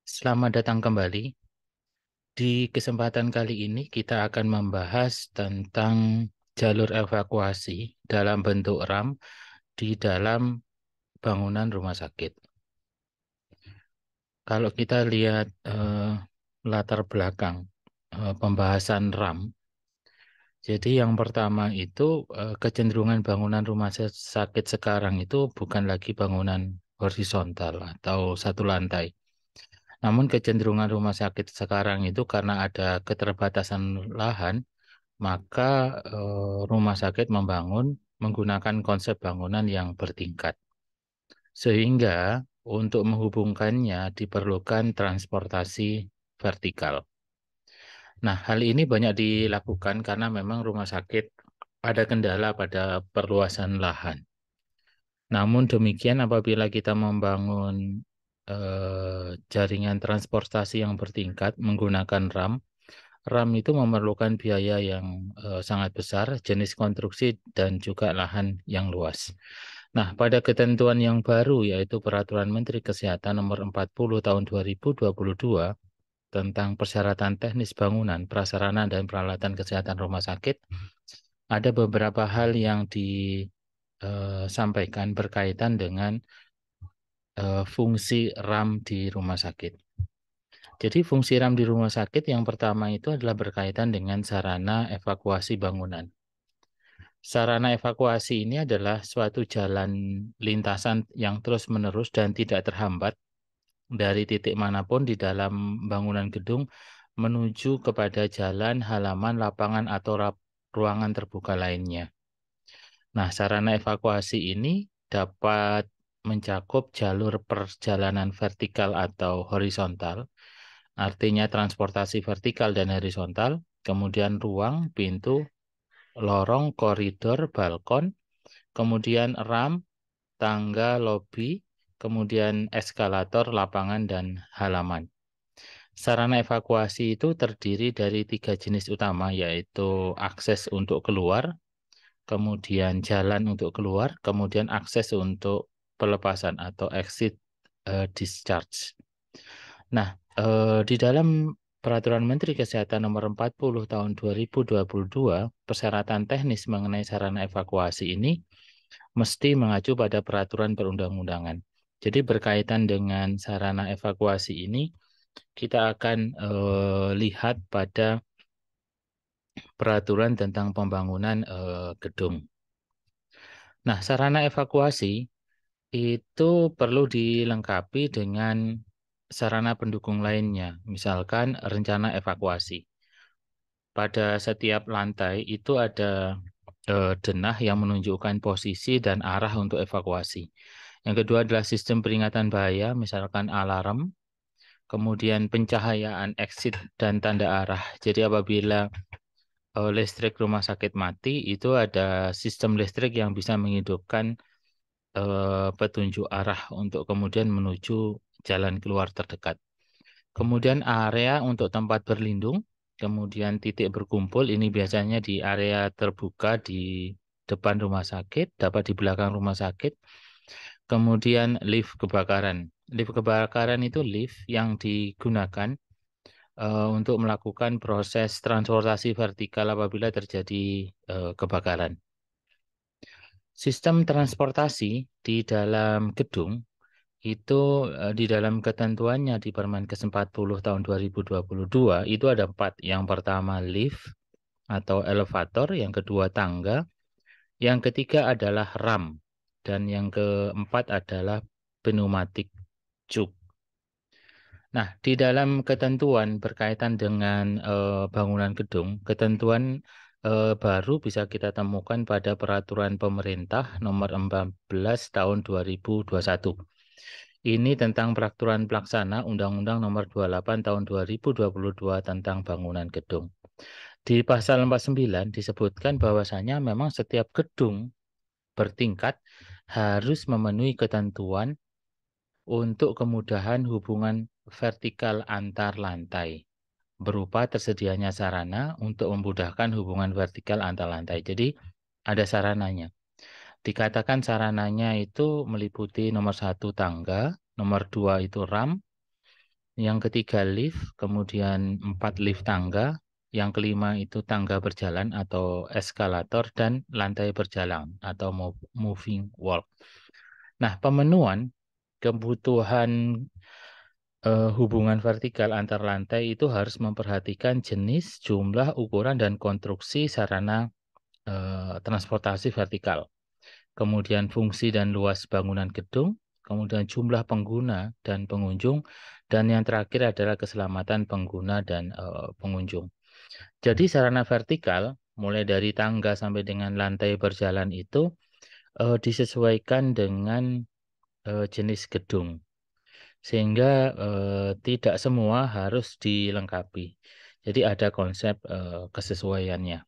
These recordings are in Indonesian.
Selamat datang kembali. Di kesempatan kali ini kita akan membahas tentang jalur evakuasi dalam bentuk RAM di dalam bangunan rumah sakit. Kalau kita lihat latar belakang pembahasan RAM, jadi yang pertama itu kecenderungan bangunan rumah sakit sekarang itu bukan lagi bangunan horizontal atau satu lantai. Namun kecenderungan rumah sakit sekarang itu karena ada keterbatasan lahan, maka rumah sakit membangun menggunakan konsep bangunan yang bertingkat. Sehingga untuk menghubungkannya diperlukan transportasi vertikal. Nah, hal ini banyak dilakukan karena memang rumah sakit ada kendala pada perluasan lahan. Namun demikian apabila kita membangun jaringan transportasi yang bertingkat menggunakan RAM, RAM itu memerlukan biaya yang sangat besar, jenis konstruksi, dan juga lahan yang luas. Nah, pada ketentuan yang baru, yaitu Peraturan Menteri Kesehatan Nomor 40 Tahun 2022 tentang persyaratan teknis bangunan, prasarana, dan peralatan kesehatan rumah sakit, ada beberapa hal yang disampaikan berkaitan dengan fungsi RAM di rumah sakit. Jadi fungsi RAM di rumah sakit yang pertama itu adalah berkaitan dengan sarana evakuasi bangunan. Sarana evakuasi ini adalah suatu jalan lintasan yang terus-menerus dan tidak terhambat dari titik manapun di dalam bangunan gedung menuju kepada jalan, halaman, lapangan, atau ruangan terbuka lainnya. Nah, sarana evakuasi ini dapat mencakup jalur perjalanan vertikal atau horizontal, artinya transportasi vertikal dan horizontal, kemudian ruang, pintu, lorong, koridor, balkon, kemudian ramp, tangga, lobi, kemudian eskalator, lapangan, dan halaman. Sarana evakuasi itu terdiri dari 3 jenis utama, yaitu akses untuk keluar, kemudian jalan untuk keluar, kemudian akses untuk pelepasan atau exit discharge. Nah, di dalam Peraturan Menteri Kesehatan Nomor 40 Tahun 2022, persyaratan teknis mengenai sarana evakuasi ini mesti mengacu pada peraturan perundang-undangan. Jadi berkaitan dengan sarana evakuasi ini, kita akan lihat pada peraturan tentang pembangunan gedung. Nah, sarana evakuasi itu perlu dilengkapi dengan sarana pendukung lainnya, misalkan rencana evakuasi. Pada setiap lantai itu ada denah yang menunjukkan posisi dan arah untuk evakuasi. Yang kedua adalah sistem peringatan bahaya, misalkan alarm, kemudian pencahayaan exit dan tanda arah. Jadi apabila listrik rumah sakit mati, itu ada sistem listrik yang bisa menghidupkan petunjuk arah untuk kemudian menuju jalan keluar terdekat. Kemudian area untuk tempat berlindung, kemudian titik berkumpul, ini biasanya di area terbuka di depan rumah sakit, dapat di belakang rumah sakit. Kemudian lift kebakaran. Lift kebakaran itu lift yang digunakan untuk melakukan proses transportasi vertikal apabila terjadi kebakaran. Sistem transportasi di dalam gedung itu di dalam ketentuannya di Permenkes 40 tahun 2022 itu ada 4. Yang pertama lift atau elevator, yang kedua tangga, yang ketiga adalah RAM, dan yang keempat adalah pneumatik tube. Nah, di dalam ketentuan berkaitan dengan bangunan gedung, ketentuan baru bisa kita temukan pada Peraturan Pemerintah Nomor 14 Tahun 2021. Ini tentang Peraturan Pelaksana Undang-Undang Nomor 28 Tahun 2022 tentang bangunan gedung. Di pasal 49 disebutkan bahwasanya memang setiap gedung bertingkat harus memenuhi ketentuan untuk kemudahan hubungan vertikal antar lantai, berupa tersedianya sarana untuk memudahkan hubungan vertikal antar lantai. Jadi ada sarananya. Dikatakan sarananya itu meliputi nomor 1 tangga, nomor 2 itu RAM, yang ketiga lift, kemudian 4 lift tangga, yang kelima itu tangga berjalan atau eskalator, dan lantai berjalan atau moving wall. Nah, pemenuhan kebutuhan hubungan vertikal antar lantai itu harus memperhatikan jenis, jumlah, ukuran, dan konstruksi sarana transportasi vertikal. Kemudian fungsi dan luas bangunan gedung, kemudian jumlah pengguna dan pengunjung, dan yang terakhir adalah keselamatan pengguna dan pengunjung. Jadi sarana vertikal, mulai dari tangga sampai dengan lantai berjalan itu disesuaikan dengan jenis gedung, sehingga tidak semua harus dilengkapi. Jadi ada konsep kesesuaiannya.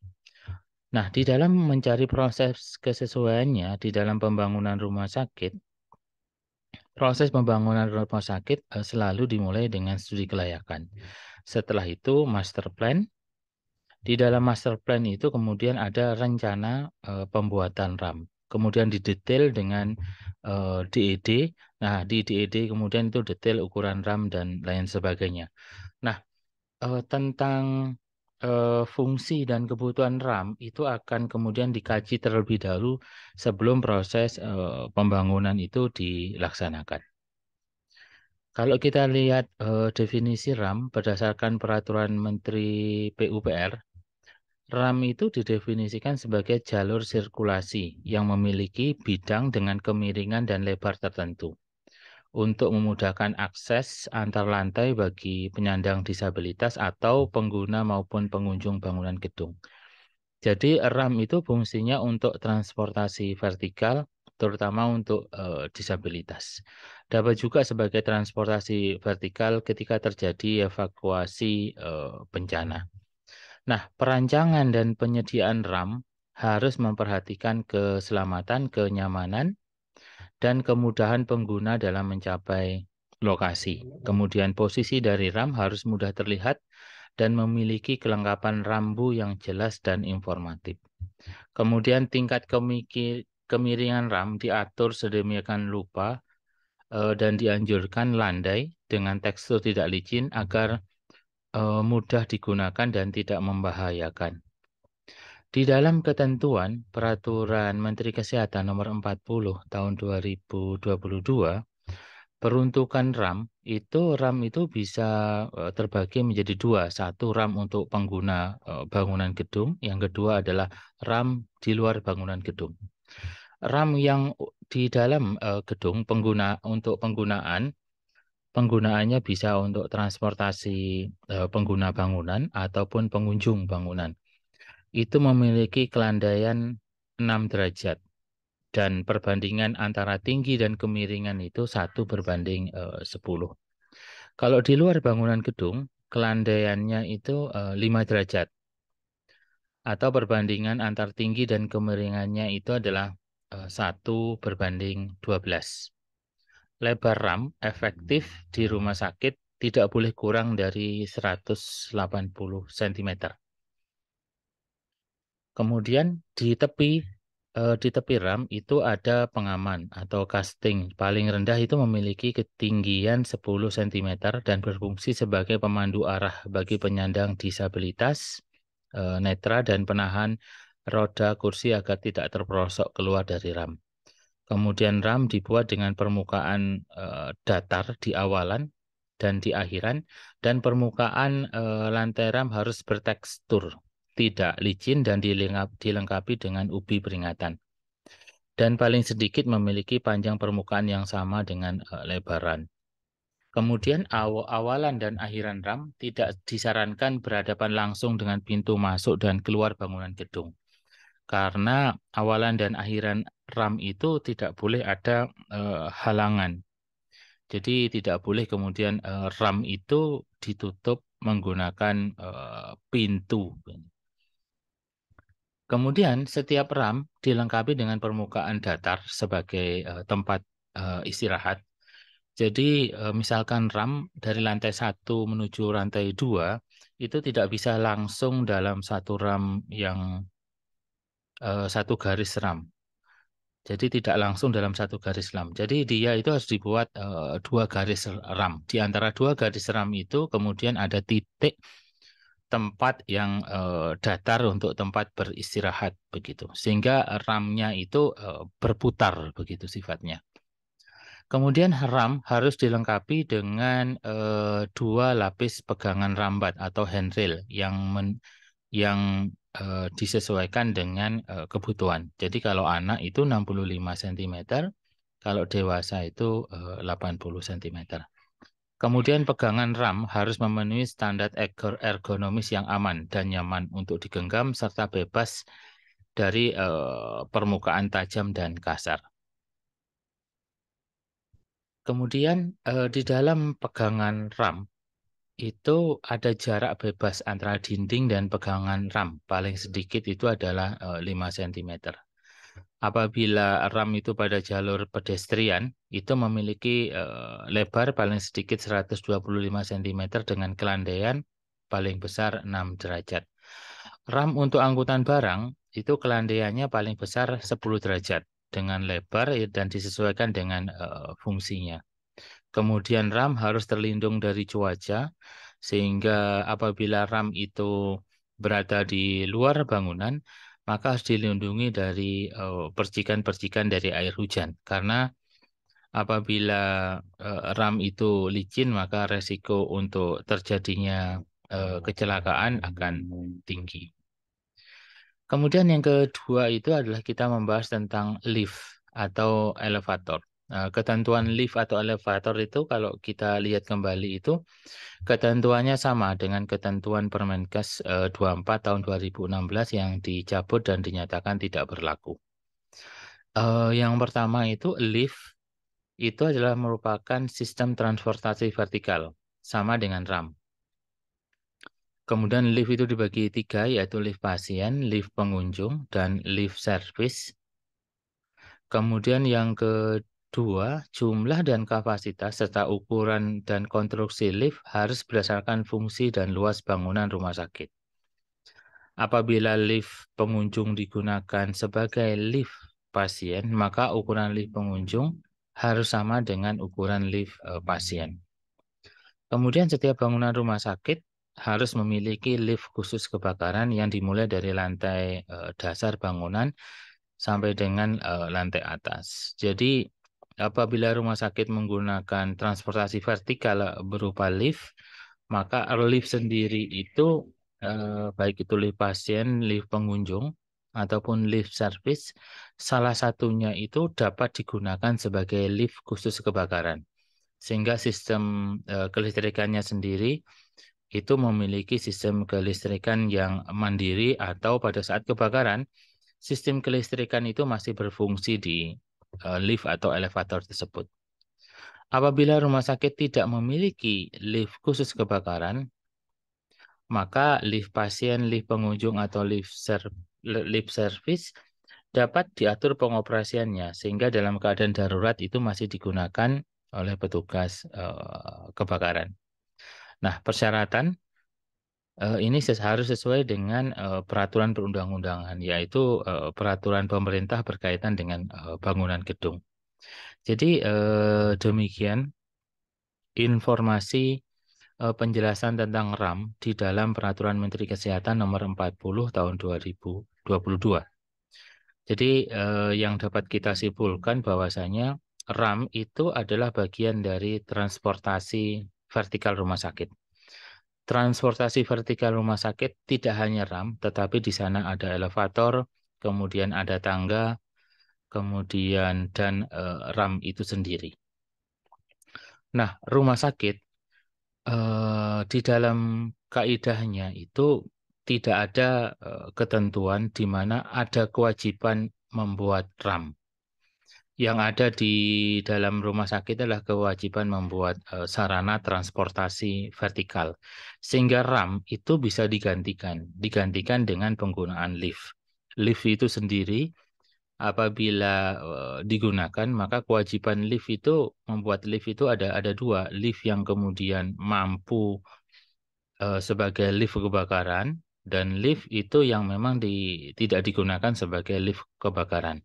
Nah, di dalam mencari proses kesesuaiannya di dalam pembangunan rumah sakit, proses pembangunan rumah sakit selalu dimulai dengan studi kelayakan. Setelah itu master plan. Di dalam master plan itu kemudian ada rencana pembuatan RAM. Kemudian didetail dengan DED. Nah, di DED kemudian itu detail ukuran RAM dan lain sebagainya. Nah, tentang fungsi dan kebutuhan RAM itu akan kemudian dikaji terlebih dahulu sebelum proses pembangunan itu dilaksanakan. Kalau kita lihat definisi RAM berdasarkan Peraturan Menteri PUPR, RAM itu didefinisikan sebagai jalur sirkulasi yang memiliki bidang dengan kemiringan dan lebar tertentu untuk memudahkan akses antar lantai bagi penyandang disabilitas atau pengguna maupun pengunjung bangunan gedung. Jadi RAM itu fungsinya untuk transportasi vertikal, terutama untuk disabilitas. Dapat juga sebagai transportasi vertikal ketika terjadi evakuasi bencana. Nah, perancangan dan penyediaan RAM harus memperhatikan keselamatan, kenyamanan, dan kemudahan pengguna dalam mencapai lokasi. Kemudian posisi dari RAM harus mudah terlihat dan memiliki kelengkapan rambu yang jelas dan informatif. Kemudian tingkat kemiringan RAM diatur sedemikian rupa dan dianjurkan landai dengan tekstur tidak licin agar mudah digunakan dan tidak membahayakan. Di dalam ketentuan Peraturan Menteri Kesehatan Nomor 40 Tahun 2022, peruntukan RAM itu bisa terbagi menjadi dua. Satu, RAM untuk pengguna bangunan gedung. Yang kedua adalah RAM di luar bangunan gedung. RAM yang di dalam gedung untuk penggunaannya bisa untuk transportasi pengguna bangunan ataupun pengunjung bangunan. Itu memiliki kelandaian 6 derajat. Dan perbandingan antara tinggi dan kemiringan itu 1:10. Kalau di luar bangunan gedung, kelandaiannya itu 5 derajat. Atau perbandingan antar tinggi dan kemiringannya itu adalah 1:12. Lebar RAM efektif di rumah sakit tidak boleh kurang dari 180 cm. Kemudian di tepi RAM itu ada pengaman atau casting. Paling rendah itu memiliki ketinggian 10 cm dan berfungsi sebagai pemandu arah bagi penyandang disabilitas, netra, dan penahan roda kursi agar tidak terperosok keluar dari RAM. Kemudian RAM dibuat dengan permukaan datar di awalan dan di akhiran, dan permukaan lantai RAM harus bertekstur, tidak licin, dan dilengkapi dengan ubi peringatan. Dan paling sedikit memiliki panjang permukaan yang sama dengan lebaran. Kemudian awalan dan akhiran RAM tidak disarankan berhadapan langsung dengan pintu masuk dan keluar bangunan gedung. Karena awalan dan akhiran RAM itu tidak boleh ada halangan. Jadi tidak boleh kemudian RAM itu ditutup menggunakan pintu. Kemudian setiap RAM dilengkapi dengan permukaan datar sebagai tempat istirahat. Jadi misalkan RAM dari lantai 1 menuju lantai 2 itu tidak bisa langsung dalam satu RAM yang satu garis RAM. Jadi tidak langsung dalam satu garis ram. Jadi dia itu harus dibuat dua garis ram. Di antara dua garis ram itu kemudian ada titik tempat yang datar untuk tempat beristirahat begitu. Sehingga ramnya itu berputar begitu sifatnya. Kemudian ram harus dilengkapi dengan dua lapis pegangan rambat atau handrail yang disesuaikan dengan kebutuhan. Jadi kalau anak itu 65 cm, kalau dewasa itu 80 cm. Kemudian pegangan ram harus memenuhi standar ergonomis yang aman dan nyaman untuk digenggam serta bebas dari permukaan tajam dan kasar. Kemudian di dalam pegangan ram itu ada jarak bebas antara dinding dan pegangan ram. Paling sedikit itu adalah 5 cm. Apabila ram itu pada jalur pedestrian, itu memiliki lebar paling sedikit 125 cm dengan kelandaian paling besar 6 derajat. Ram untuk angkutan barang itu kelandaiannya paling besar 10 derajat dengan lebar dan disesuaikan dengan fungsinya. Kemudian RAM harus terlindung dari cuaca, sehingga apabila RAM itu berada di luar bangunan, maka harus dilindungi dari percikan-percikan dari air hujan. Karena apabila RAM itu licin, maka resiko untuk terjadinya kecelakaan akan tinggi. Kemudian yang kedua itu adalah kita membahas tentang lift atau elevator. Ketentuan lift atau elevator itu kalau kita lihat kembali itu ketentuannya sama dengan ketentuan Permenkes 24 tahun 2016 yang dicabut dan dinyatakan tidak berlaku. Yang pertama itu lift itu adalah merupakan sistem transportasi vertikal sama dengan RAM. Kemudian lift itu dibagi tiga, yaitu lift pasien, lift pengunjung, dan lift service. Kemudian yang kedua, jumlah dan kapasitas serta ukuran dan konstruksi lift harus berdasarkan fungsi dan luas bangunan rumah sakit. Apabila lift pengunjung digunakan sebagai lift pasien, maka ukuran lift pengunjung harus sama dengan ukuran lift pasien. Kemudian setiap bangunan rumah sakit harus memiliki lift khusus kebakaran yang dimulai dari lantai dasar bangunan sampai dengan lantai atas. Jadi apabila rumah sakit menggunakan transportasi vertikal berupa lift, maka lift sendiri itu baik itu lift pasien, lift pengunjung, ataupun lift service, salah satunya itu dapat digunakan sebagai lift khusus kebakaran. Sehingga sistem kelistrikannya sendiri itu memiliki sistem kelistrikan yang mandiri atau pada saat kebakaran, sistem kelistrikan itu masih berfungsi di lift atau elevator tersebut. Apabila rumah sakit tidak memiliki lift khusus kebakaran, maka lift pasien, lift pengunjung, atau lift service dapat diatur pengoperasiannya sehingga dalam keadaan darurat itu masih digunakan oleh petugas kebakaran. Nah, persyaratan ini harus sesuai dengan peraturan perundang-undangan, yaitu peraturan pemerintah berkaitan dengan bangunan gedung. Jadi demikian informasi penjelasan tentang RAM di dalam Peraturan Menteri Kesehatan Nomor 40 Tahun 2022. Jadi yang dapat kita simpulkan bahwasanya RAM itu adalah bagian dari transportasi vertikal rumah sakit. Transportasi vertikal rumah sakit tidak hanya RAM, tetapi di sana ada elevator, kemudian ada tangga, kemudian dan RAM itu sendiri. Nah, rumah sakit di dalam kaidahnya itu tidak ada ketentuan di mana ada kewajiban membuat RAM. Yang ada di dalam rumah sakit adalah kewajiban membuat sarana transportasi vertikal. Sehingga RAM itu bisa digantikan dengan penggunaan lift. Lift itu sendiri apabila digunakan, maka kewajiban lift itu membuat lift itu ada dua. Lift yang kemudian mampu sebagai lift kebakaran dan lift itu yang memang tidak digunakan sebagai lift kebakaran.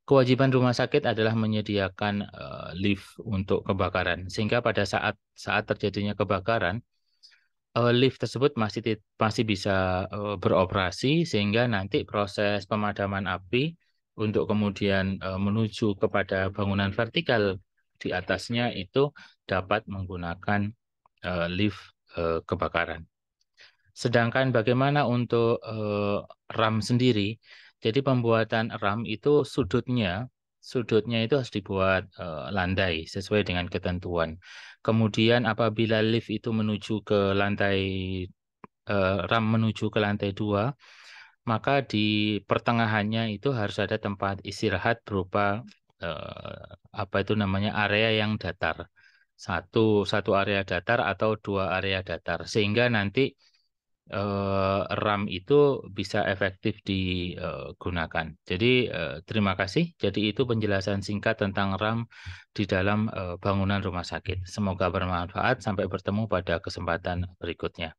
Kewajiban rumah sakit adalah menyediakan lift untuk kebakaran, sehingga pada saat saat terjadinya kebakaran, lift tersebut masih bisa beroperasi, sehingga nanti proses pemadaman api untuk kemudian menuju kepada bangunan vertikal di atasnya itu dapat menggunakan lift kebakaran. Sedangkan bagaimana untuk RAM sendiri? Jadi pembuatan RAM itu sudutnya itu harus dibuat landai sesuai dengan ketentuan. Kemudian apabila lift itu menuju ke lantai RAM menuju ke lantai 2, maka di pertengahannya itu harus ada tempat istirahat berupa apa itu namanya area yang datar. Satu area datar atau dua area datar, sehingga nanti RAM itu bisa efektif digunakan. Jadi terima kasih. Jadi itu penjelasan singkat tentang RAM di dalam bangunan rumah sakit. Semoga bermanfaat. Sampai bertemu pada kesempatan berikutnya.